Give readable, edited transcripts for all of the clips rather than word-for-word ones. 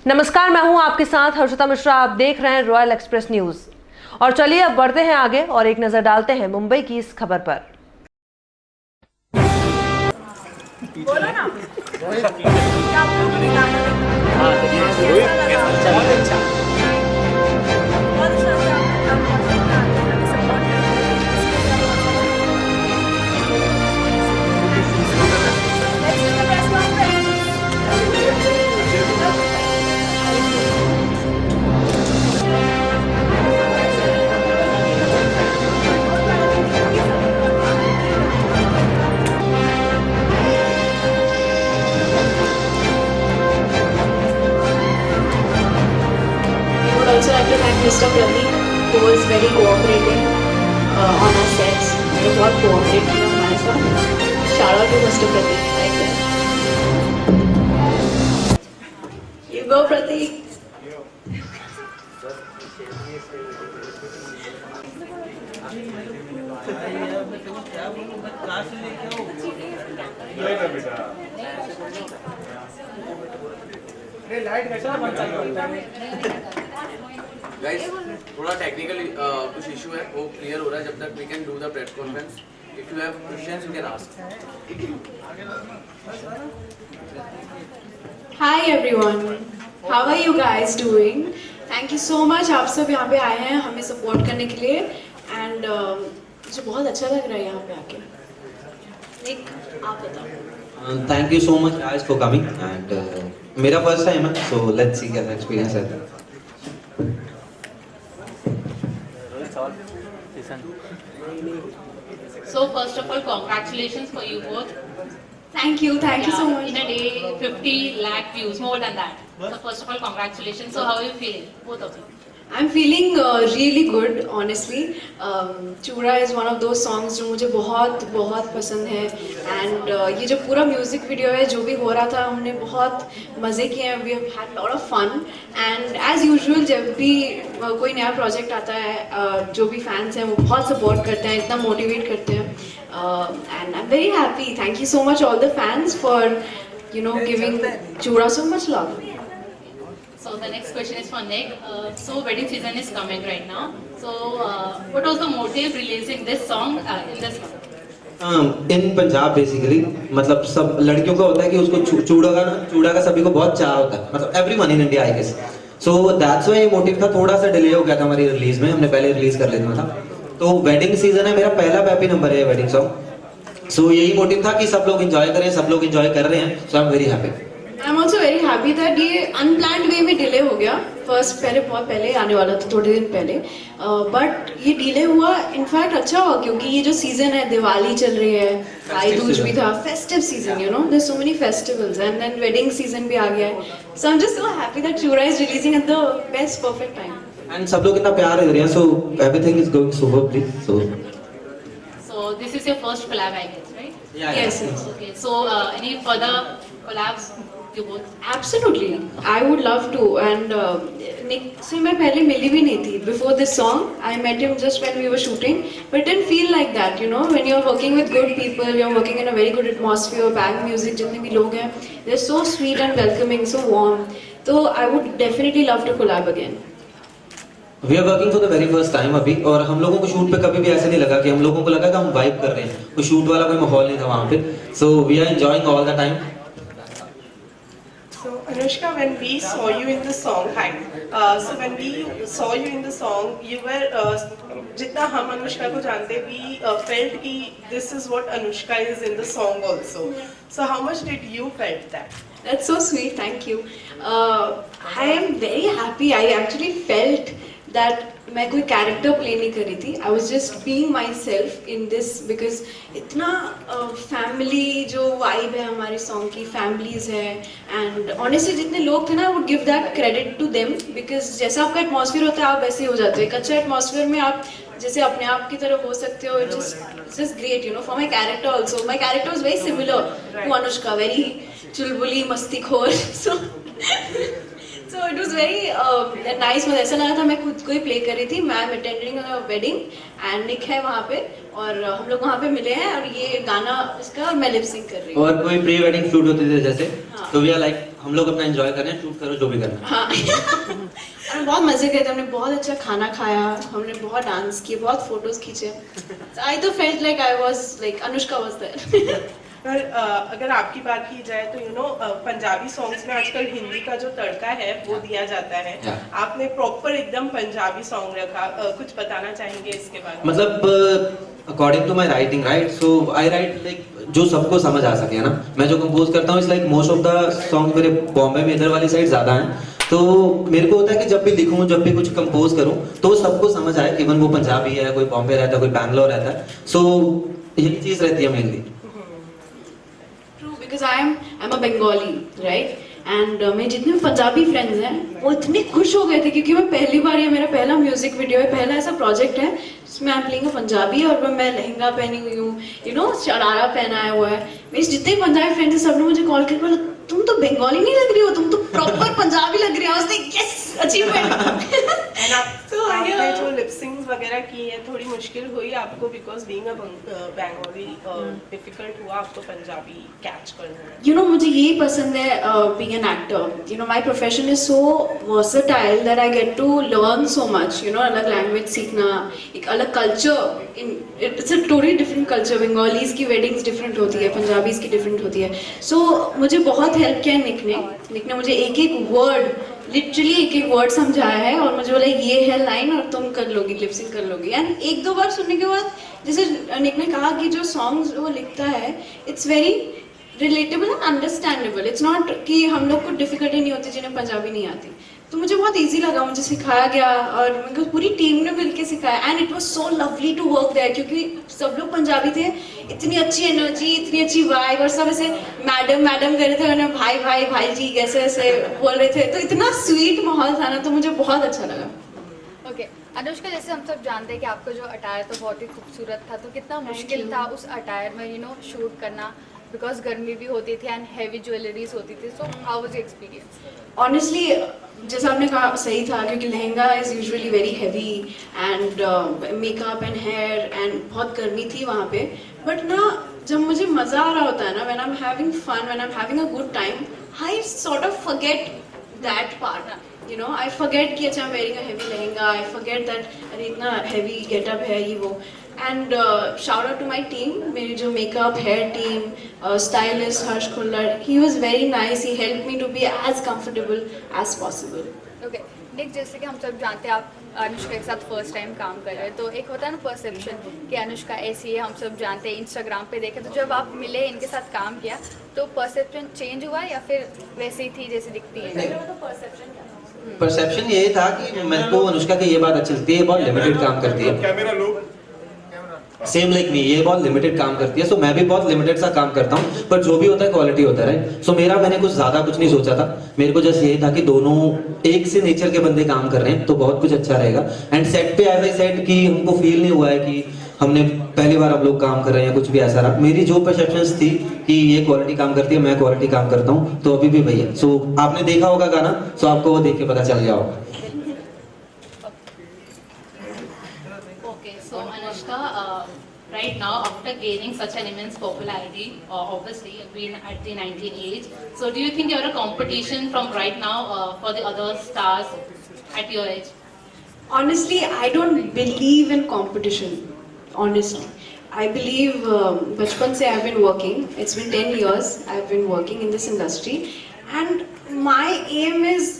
नमस्कार, मैं हूं आपके साथ हर्षिता मिश्रा। आप देख रहे हैं रॉयल एक्सप्रेस न्यूज। और चलिए अब बढ़ते हैं आगे और एक नजर डालते हैं मुंबई की इस खबर पर। बोलो ना। Also like to thank Mr. Pratik who was very cooperating on our sets. He was cooperating on my side. Shout out to Mr. Pratik right there. You go Pratik. Guys थोड़ा टेक्निकल कुछ issue है, वो clear हो रहा है जब तक we can do the press conference. If you have questions you can ask. Hi everyone. How are you guys doing? Thank you so much. आप सब यहाँ पे आए हैं हमें सपोर्ट करने के लिए and मुझे बहुत अच्छा लग रहा है यहाँ पे आके. निक आप बताओ. Thank you so much guys for coming and मेरा फर्स्ट टाइम है so let's see कैसा एक्सपीरियंस है. So first of all, congratulations for you both. Thank you so much. In a day, 50 lakh views, more than that. So first of all, congratulations. So how are you feeling, both of you? I'm feeling really good, honestly. चूड़ा is one of those songs जो मुझे बहुत बहुत पसंद है and ये जो पूरा म्यूजिक वीडियो है जो भी हो रहा था हमने बहुत मज़े किए हैं. We have had a lot of fun and as usual जब भी कोई नया प्रोजेक्ट आता है जो भी फैंस हैं वो बहुत सपोर्ट करते हैं, इतना मोटिवेट करते हैं and I'm very happy. Thank you so much all the fans for giving चूड़ा so much love. So the next question is for Nick. So wedding season is coming right now. So what was the motive releasing this song in this month? In Punjab basically मतलब सब लड़कियों का होता है कि उसको चूड़ा का सभी को बहुत चाह होता है, मतलब everyone in India I guess. So that's why motive था. थोड़ा सा डिले हो गया था हमारी रिलीज में, हमने पहले रिलीज कर लेना था. तो वेडिंग सीजन है, मेरा पहला हैप्पी नंबर है वेडिंग सॉन्ग. सो यही मोटिव था कि सब लोग एंजॉय करें, सब लोग एंजॉय कर रहे हैं. So I am very happy. I'm also very happy that ये unplanned way में डिले हो गया. फर्स्ट बहुत पहले आने वाला था, थोड़े दिन पहले, बट ये डिले हुआ इनफैक्ट अच्छा हुआ क्योंकि ये जो सीजन है, दिवाली चल रही है, भाई दूज भी था, festive season, there's so many festivals and then wedding season भी आ गया है. So I'm just so happy that Chura is releasing at the best perfect time. And सब लोग इतना प्यार दे रहे हैं, so everything is going superbly. So this is your first collab, I guess, right? Yes. Okay. So any further collabs? You both? Absolutely, I would love to. And Nick से मैं पहले मिली भी नहीं थी. Before this song, I met him just when we were shooting, but it didn't feel like that. When you're working with good people, you're working in a very good atmosphere. Bang music, जितने भी लोग हैं, they're so sweet and welcoming, so warm. So I would definitely love to collab again. We are working for the very first time अभी, और हम लोगों को shoot पे कभी भी ऐसे नहीं लगा कि हम लोगों को लगा कि हम वाइब कर रहे हैं. कोई शूट वाला कोई माहौल नहीं था वहाँ पे. So we are enjoying all the time. So Anushka, when we saw you in the song, so when we saw you in the song, you were जितना हम अनुष्का को जानते, we felt कि this is what Anushka is in the song also. So how much did you felt that? That's so sweet, thank you. I am very happy. I actually felt that मैं कोई character play नहीं कर रही थी. I was just being myself in this because इतना family जो vibe है हमारे सॉन्ग की, फैमिलीज है एंड ऑनेस्टली जितने लोग थे ना, I would give that credit to them because जैसा आपका एटमॉस्फेयर होता है आप वैसे हो जाते हो. एक अच्छा एटमॉस्फेयर में आप जैसे अपने आप की तरह हो सकते हो. It's just great, for my character also. My character was very similar to Anushka, very Chulbuli मस्तीखोर. So it was very nice. मुझे ऐसा लगा था मैं खुद को ही प्ले कर रही थी. मैं अटेंडिंग वेडिंग एंड निक है वहाँ पे और हम लोग वहाँ पे मिले हैं और ये गाना इसका और मैं लिप सिंक कर रही हूँ. और कोई प्री वेडिंग शूट होते थे जैसे, तो वी आर लाइक हम लोग अपना एंजॉय कर रहे हैं, शूट करो जो भी करना है। हाँ हमने बहुत मजे किए थे, हमने बहुत अच्छा खाना खाया, हमने बहुत डांस किए, बहुत फोटोज खींचे। आई तो felt like I was like Anushka was there. पर अगर आपकी बात की जाए तो यू नो पंजाबी सॉन्ग्स में आजकल हिंदी का जो तड़का है वो दिया जाता है। Yeah. आपने प्रॉपर एकदम पंजाबी सॉन्ग रखा, कुछ बताना चाहेंगे इसके बारे में? मतलब according to my writing right, so I write like जो सबको समझ आ सके, है ना। मैं जो कंपोज करता हूँ इस like most of the song मेरे बॉम्बे में इधर वाली साइड ज़्यादा हैं, तो मेरे को होता है कि जब भी लिखूं, जब भी कुछ कंपोज करूं तो सबको समझ आए, इवन वो पंजाबी है, कोई बॉम्बे रहता है, कोई बैंगलोर रहता है, सो यही चीज़ रहती है mainly. True, because I'm a Bengali, right? And मेरे जितने भी पंजाबी फ्रेंड्स हैं वो इतने खुश हो गए थे क्योंकि मैं पहली बार, ये मेरा पहला म्यूजिक वीडियो है, पहला ऐसा प्रोजेक्ट है जिसमें आई एम प्लेइंग पंजाबी और मैं लहंगा पहनी हुई हूँ, यू नो शरारा पहनाया हुआ है। मेरे जितने भी पंजाबी फ्रेंड्स हैं सब ने मुझे कॉल करके बोला तुम तो बंगाली नहीं लग रही हो, तुम तो प्रॉपर पंजाबी लग रही हो। आई was like yes achievement. And आप तो आपने जो लिपसिंग्स वगैरह की है थोड़ी मुश्किल हुई आपको because being a Bengali, difficult हुआ आपको पंजाबी कैच करने में? You know, मुझे यही पसंद है being an actor. You know, my profession is so versatile that I get to learn so much. You know, अलग language सीखना, एक अलग culture. It's a totally different culture. Bengalis की weddings different होती है, Punjabis की different होती है. So मुझे बहुत help किया निक ने मुझे एक एक word, लिटरली एक एक वर्ड समझाया है और मुझे बोला ये है लाइन और तुम कर लोगी, लिपसिंग कर लोगी। एंड एक दो बार सुनने के बाद जैसे निक ने कहा कि जो सॉन्ग्स वो लिखता है it's very relatable and understandable. It's not कि हम लोग को डिफिकल्टी नहीं होती जिन्हें पंजाबी नहीं आती। तो मुझे बहुत इजी लगा, मुझे सिखाया गया और मुझे पूरी टीम ने मिलकर सिखाया and it was so lovely to work there क्योंकि सब लोग पंजाबी थे। इतनी अच्छी एनर्जी, इतनी अच्छी वाइब और सब ऐसे मैडम मैडम कर रहे थे, उन्हें भाई भाई भाई जी कैसे ऐसे बोल रहे थे, तो इतना स्वीट माहौल था ना, तो मुझे बहुत अच्छा लगा। ओके अनुष्का, जैसे हम सब जानते हैं कि आपका जो अटायर तो बहुत ही खूबसूरत था, तो कितना मुश्किल था उस अटायर में शूट करना, बिकॉज गर्मी भी होती थी एंड हैवी ज्वेलरीज होती थी, so how was your experience? Honestly जैसा आपने कहा सही था क्योंकि lehenga is usually very heavy and makeup and hair and बहुत गर्मी थी वहाँ पे। बट ना जब मुझे मज़ा आ रहा होता है ना, when I am having fun, when I am having a good time, I sort of forget that part, you know. I forget कि अच्छा wearing a heavy lehenga, I forget that अरे इतना हैवी गेटअप है ये वो। And shout out to my team, मेरी जो makeup hair team, stylist Harsh Khullar, he was very nice, he help me to be as comfortable as possible. Okay निक, जैसे कि हम सब जानते हैं आप अनुष्का के साथ फर्स्ट टाइम काम कर रहे हैं, तो एक होता है ना परसेप्शन कि अनुष्का ऐसी है, हम सब जानते हैं, इंस्टाग्राम पे देखे, तो जब आप मिले इनके साथ काम किया तो परसेप्शन चेंज हुआ या फिर वैसे ही थी जैसे दिखती है? परसेप्शन ये था कि मेरे को अनुष्का की ये बात अच्छी लगती है, ये बहुत लिमिटेड काम करती है, कैमरा लो, सेम लाइक मी, ये बहुत लिमिटेड काम करती है। सो मैं भी बहुत लिमिटेड सा काम करता हूँ, पर जो भी होता है क्वालिटी होता है, राइट। सो मैंने कुछ ज्यादा कुछ नहीं सोचा था, मेरे को जस्ट यही था कि दोनों एक से नेचर के बंदे काम कर रहे हैं तो बहुत कुछ अच्छा रहेगा। एंड सेट पे एज आई सेड कि हमको फील नहीं हुआ है कि हमने पहली बार हम लोग काम कर रहे हैं, कुछ भी ऐसा रहा। मेरी जो परसेप्शंस थी कि ये क्वालिटी काम करती है, मैं क्वालिटी काम करता हूँ, तो अभी भी वही है। सो आपने देखा होगा गाना, सो आपको वो देख के पता चल गया होगा। Okay, so Anushka, right now after gaining such an immense popularity, obviously being at the 19 age, so do you think you're a competition from right now for the other stars at your age? Honestly, I don't believe in competition. Honestly, I believe बचपन से I've been working. It's been 10 years I've been working in this industry, and my aim is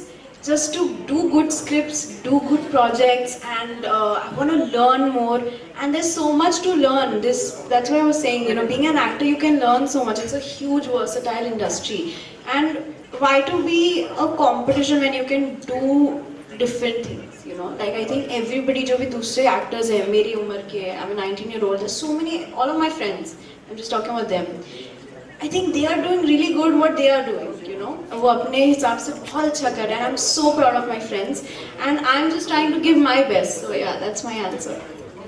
just to do good scripts, do good projects, and I want to learn more. And there's so much to learn. That's why I was saying, you know, being an actor, you can learn so much. It's a huge, versatile industry. And why to be a competition when you can do different things, you know? Like I think everybody जो भी दूसरे actors हैं मेरी उम्र के, I'm a 19-year-old. There's so many, all of my friends. I'm just talking about them. I think they are doing really good what they are doing, you know. वो अपने हिसाब से बहुत अच्छा कर रहे हैं. I'm so proud of my friends, and I'm just trying to give my best. So yeah, that's my answer.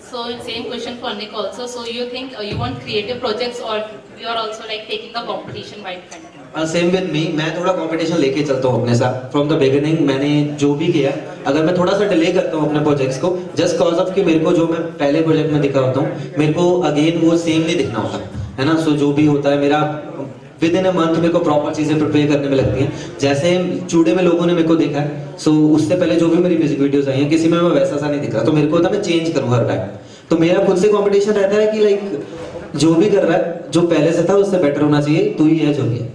So same question for Nick also. So you think you want creative projects or you are also like taking the competition by friend? Same with me, मैं थोड़ा competition लेके चलता हूँ अपने साथ from the beginning. मैंने जो भी किया, अगर मैं थोड़ा सा डिले करता हूँ अपने प्रोजेक्ट्स को जस्ट कॉज ऑफ कि मेरे को जो मैं पहले प्रोजेक्ट में दिखा होता हूँ, मेरे को अगेन वो सेम नहीं दिखना होता है ना। सो जो भी होता है मेरा विद इन अ मंथ मेरे को प्रॉपर चीजें प्रिपेयर करने में लगती हैं। जैसे चूड़े में लोगों ने मेरे को देखा है, सो उससे पहले जो भी मेरी म्यूजिक वीडियोस आई हैं किसी में मैं वैसा सा नहीं दिख रहा, तो मेरे को होता मैं चेंज करूँ हर टाइम। तो मेरा खुद से कंपटीशन रहता है कि लाइक जो भी कर रहा है जो पहले से था उससे बेटर होना चाहिए, तो ही है जो भी है।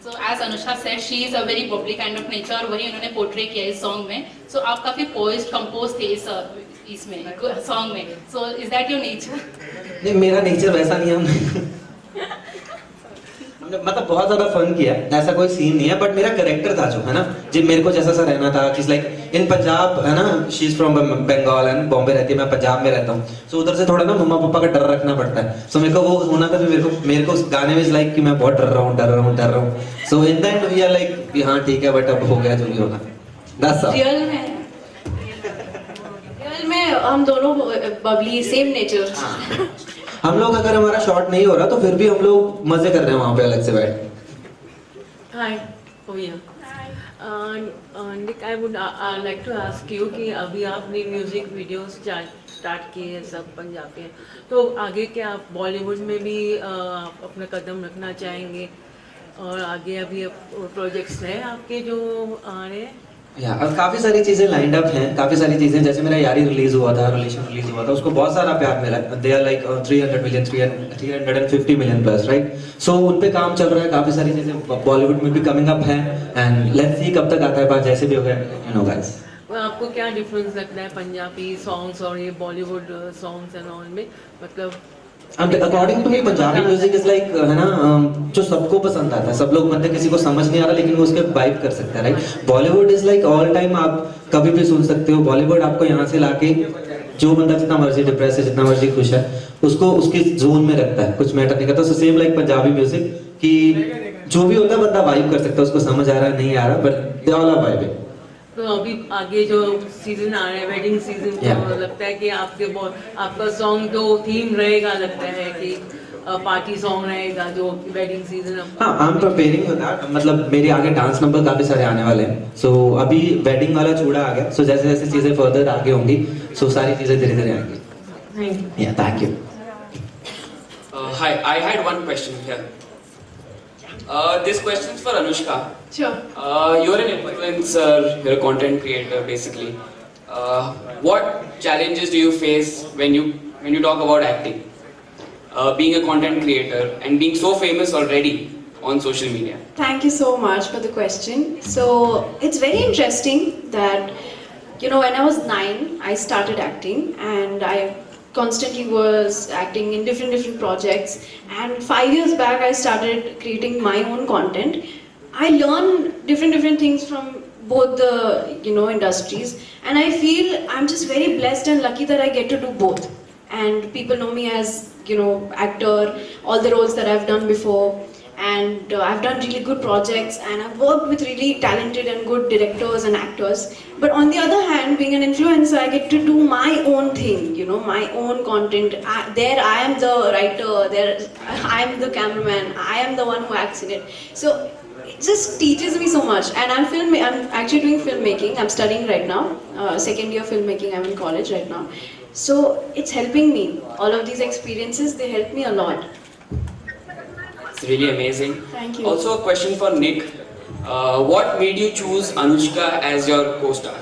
So as Anushka said, she is a very bubbly kind of nature, और वही उन्होंने पोर्ट्रे किया इस सॉन्ग में। So आप काफी पोइज्ड कंपोज थे इसमें सॉन्ग में। So is that your nature? नहीं, मेरा नेचर वैसा नहीं है। हमने मतलब बहुत ज्यादा फन किया, ऐसा कोई सीन नहीं है, बट मेरा कैरेक्टर था जो है ना, जो मेरे को जैसा सा रहना था कि लाइक इन पंजाब है ना, she is from Bengal and Bombay रहती है, मैं पंजाब में रहता हूँ, सो उधर से थोड़ा ना मम्मा पापा का डर रखना पड़ता है। सो मेरे को वो होना था, मेरे को उस गाने में लाइक कि मैं बहुत डर रहा हूँ। So in the end we are like हाँ ठीक है, बट अब हो गया जो भी होना। That's all. रियल में हम दोनों बबली, सेम नेचर। हम लोग अगर हमारा शॉट नहीं हो रहा तो फिर भी हम लोग मजे कर रहे हैं वहां पे अलग से बैठ। Hi, oh yeah. Nick, I would like to ask you कि अभी आपने म्यूजिक वीडियोस स्टार्ट किए हैं सब पंजाबी हैं, तो आगे क्या आप बॉलीवुड में भी आप अपना कदम रखना चाहेंगे, और आगे अभी प्रोजेक्ट्स हैं आपके जो आ रहे हैं? या काफी सारी चीजें लाइंड अप हैं, काफी सारी चीजें, जैसे मेरा यारी रिलीज हुआ था, रिलेशन रिलीज हुआ था, उसको बहुत सारा प्यार मिला। They are like 300 million 350 million plus, right? So उन पे काम चल रहा है, काफी सारी चीजें बॉलीवुड में भी कमिंग अप है, एंड लेट्स सी कब तक आता है बात, जैसे भी हो गया, यू नो गाइस। आपको क्या डिफरेंस लगता है पंजाबी सॉन्ग्स और ये बॉलीवुड सॉन्ग्स एंड ऑल में, मतलब? According to me Punjabi music is like है ना, जो सबको पसंद आता है, सब लोग मतलब किसी को समझ नहीं आ रहा लेकिन वो उसके वाइब कर सकता है, right? Bollywood is like all time, आप कभी भी सुन सकते हो। बॉलीवुड आपको यहाँ से लाके जो बंदा जितना मर्जी डिप्रेस है, जितना मर्जी खुश है, उसको उसके जोन में रखता है, कुछ मैटर नहीं करता। So same like Punjabi music कि जो भी होता है बंदा वाइब कर सकता है, उसको समझ आ रहा है नहीं आ रहा, but they all are vibing. तो अभी आगे जो सीजन आ रहा है, वेडिंग सीजन, तो लगता है कि आपका सॉन्ग जो थीम रहेगा, लगता है कि पार्टी सॉन्ग रहेगा जो वेडिंग सीजन। हाँ, I am preparing for that. मतलब मेरे आगे डांस नंबर काफी सारे आने वाले हैं। सो अभी वेडिंग वाला चूड़ा आ गया, सो जैसे जैसे चीजें फर्दर आगे होंगी, सो सारी चीजें धीरे धीरे आएंगी। या thank you. Hi, I had one question here. This question is for Anushka. Sure. You're an influencer, you're a content creator basically. What challenges do you face when you talk about acting? Being a content creator and being so famous already on social media. Thank you so much for the question. So it's very interesting that, you know, when I was 9, I started acting, and I constantly was acting in different projects, and 5 years back I started creating my own content. I learned different things from both the, you know, industries, and I feel I'm just very blessed and lucky that I get to do both. And people know me as, you know, actor, all the roles that I've done before, and I've done really good projects, and I've worked with really talented and good directors and actors. But on the other hand, being an influencer, I get to do my own thing, you know, my own content. There I am the writer, there I am the cameraman, I am the one who acts in it. So it just teaches me so much. And I'm actually doing filmmaking. I'm studying right now, second year filmmaking. I'm in college right now. So it's helping me. All of these experiences, they help me a lot. It's really amazing. Thank you. Also a question for Nick. What made you choose Anushka as your co-star?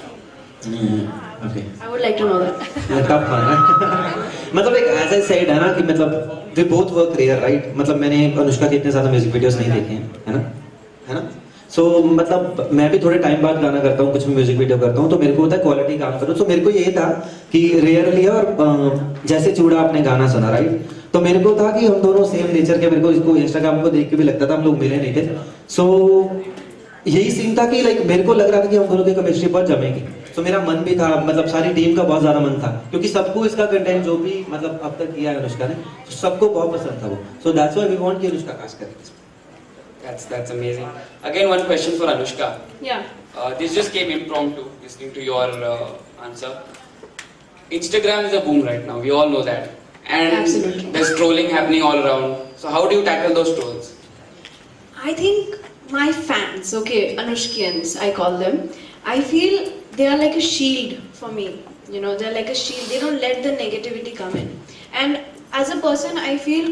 Okay. I would like to know that. Tough है। मतलब एक as I said है ना कि मतलब we both work rare, right? मतलब मैंने अनुष्का के इतने ज्यादा म्यूजिक वीडियोस नहीं देखे हैं, है ना? सो मतलब मैं भी थोड़े टाइम बाद गाना करता हूँ, कुछ म्यूजिक वीडियो करता हूँ, तो मेरे को होता है क्वालिटी काम करो। तो मेरे को ये था कि रेयरली, और जैसे चूड़ा आपने गाना सुना, राइट? तो मेरे को था कि हम दोनों सेम नेचर के, मेरे को इसको इंस्टाग्राम को देख के भी लगता था हम लोग मिले नहीं थे। सो यही सीन था कि लाइक मेरे को लग रहा था कि हम दोनों की केमिस्ट्री बहुत जमेगी। तो मेरा मन भी था, मतलब सारी टीम का बहुत ज्यादा मन था, क्योंकि सबको इसका कंटेंट जो भी मतलब अब तक किया है अनुष्का ने, तो सबको बहुत पसंद था वो। So that's why we want कि अनुष्का कास्ट करे। That's amazing. Again, one question for Anushka. Yeah. This just came impromptu, listening to your answer. Instagram is a boom right now. We all know that, and Absolutely. there's trolling happening all around. So how do you tackle those trolls? I think my fans, okay, Anushkians, I call them, I feel they are like a shield for me. You know, they're like a shield. They don't let the negativity come in. And as a person, I feel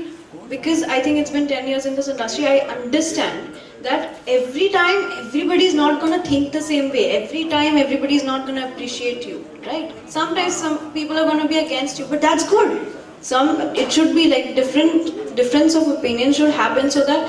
because I think it's been 10 years in this industry, I understand that every time everybody is not going to think the same way. Every time everybody is not going to appreciate you, right? Sometimes some people are going to be against you, but that's good. It should be like difference of opinion should happen, so that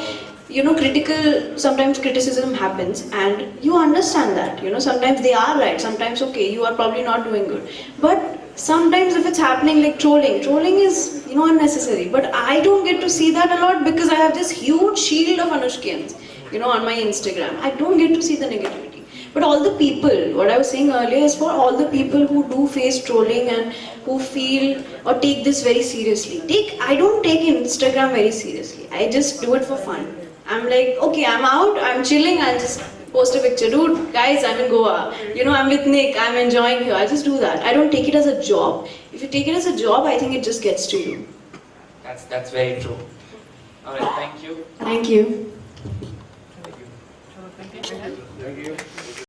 sometimes criticism happens and you understand that, sometimes they are right, sometimes okay, you are probably not doing good, but sometimes if it's happening like trolling is unnecessary. But I don't get to see that a lot because I have this huge shield of Anushkians on my Instagram. I don't get to see the negativity. But all the people, what I was saying earlier is for all the people who do face trolling and who feel or take this very seriously. I don't take Instagram very seriously. I just do it for fun. I'm like, okay, I'm out, I'm chilling, I'll just post a picture. Dude, guys, I'm in Goa. I'm with Nick, I'm enjoying here. I just do that. I don't take it as a job. If you take it as a job, I think it just gets to you. That's very true. Alright, thank you. Thank you. Thank you.